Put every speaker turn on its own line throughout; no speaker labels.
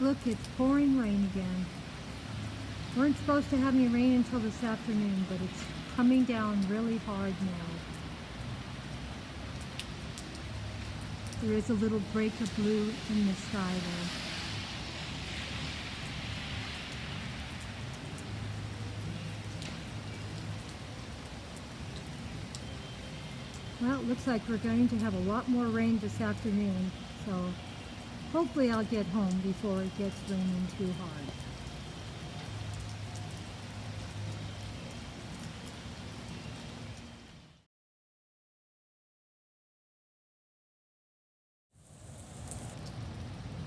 Look, it's pouring rain again. Weren't supposed to have any rain until this afternoon, but it's coming down really hard now. There is a little break of blue in the sky though. Well, it looks like we're going to have a lot more rain this afternoon, so hopefully I'll get home before it gets raining too hard.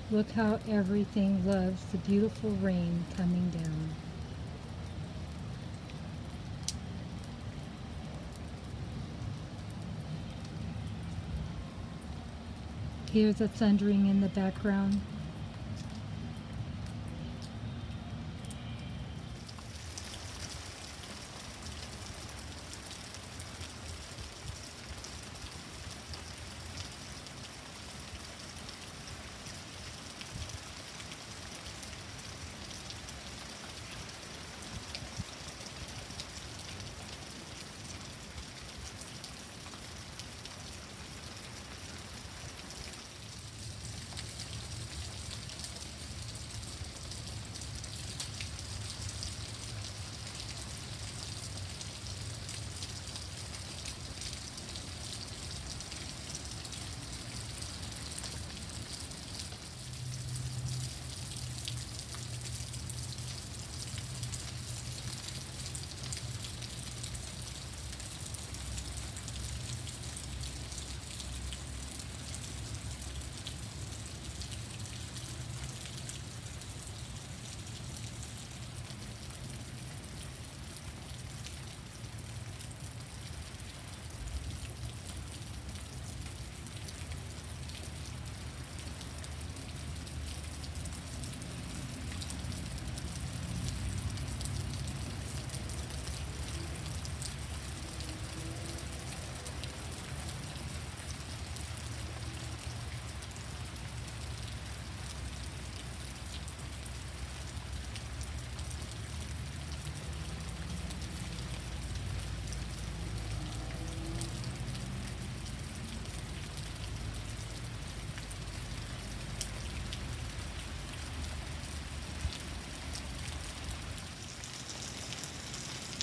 Look how everything loves the beautiful rain coming down. Hear the thundering in the background.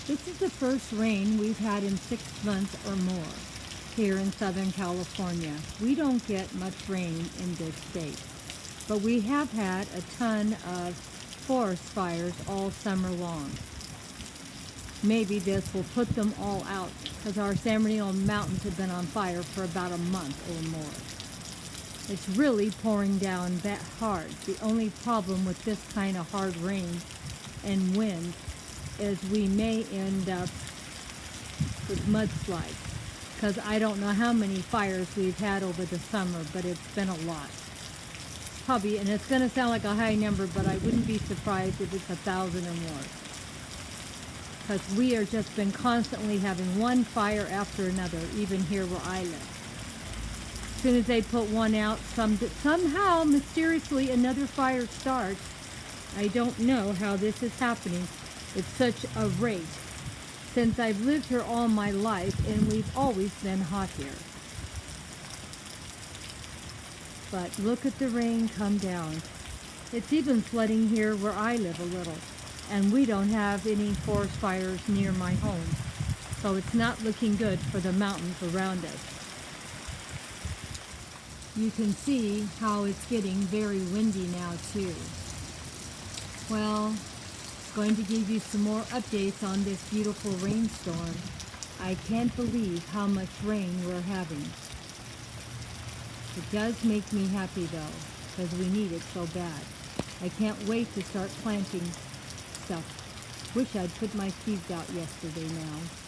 This is the first rain we've had in 6 months or more here in Southern California. We don't get much rain in this state, but we have had a ton of forest fires all summer long. Maybe this will put them all out because our San Bernardino mountains have been on fire for about a month or more. It's really pouring down that hard. The only problem with this kind of hard rain and wind is we may end up with mudslides, because I don't know how many fires we've had over the summer, but it's been a lot. Probably, and it's going to sound like a high number, but I wouldn't be surprised if it's 1,000 or more, because we are just been constantly having one fire after another, even here where I live. As soon as they put one out, somehow mysteriously another fire starts. I don't know how this is happening. It's such a rate, since I've lived here all my life and we've always been hot here. But look at the rain come down. It's even flooding here where I live a little, and we don't have any forest fires near my home, so it's not looking good for the mountains around us. You can see how it's getting very windy now too. Well, going to give you some more updates on this beautiful rainstorm. I can't believe how much rain we're having. It does make me happy though, because we need it so bad. I can't wait to start planting stuff. Wish I'd put my seeds out yesterday now.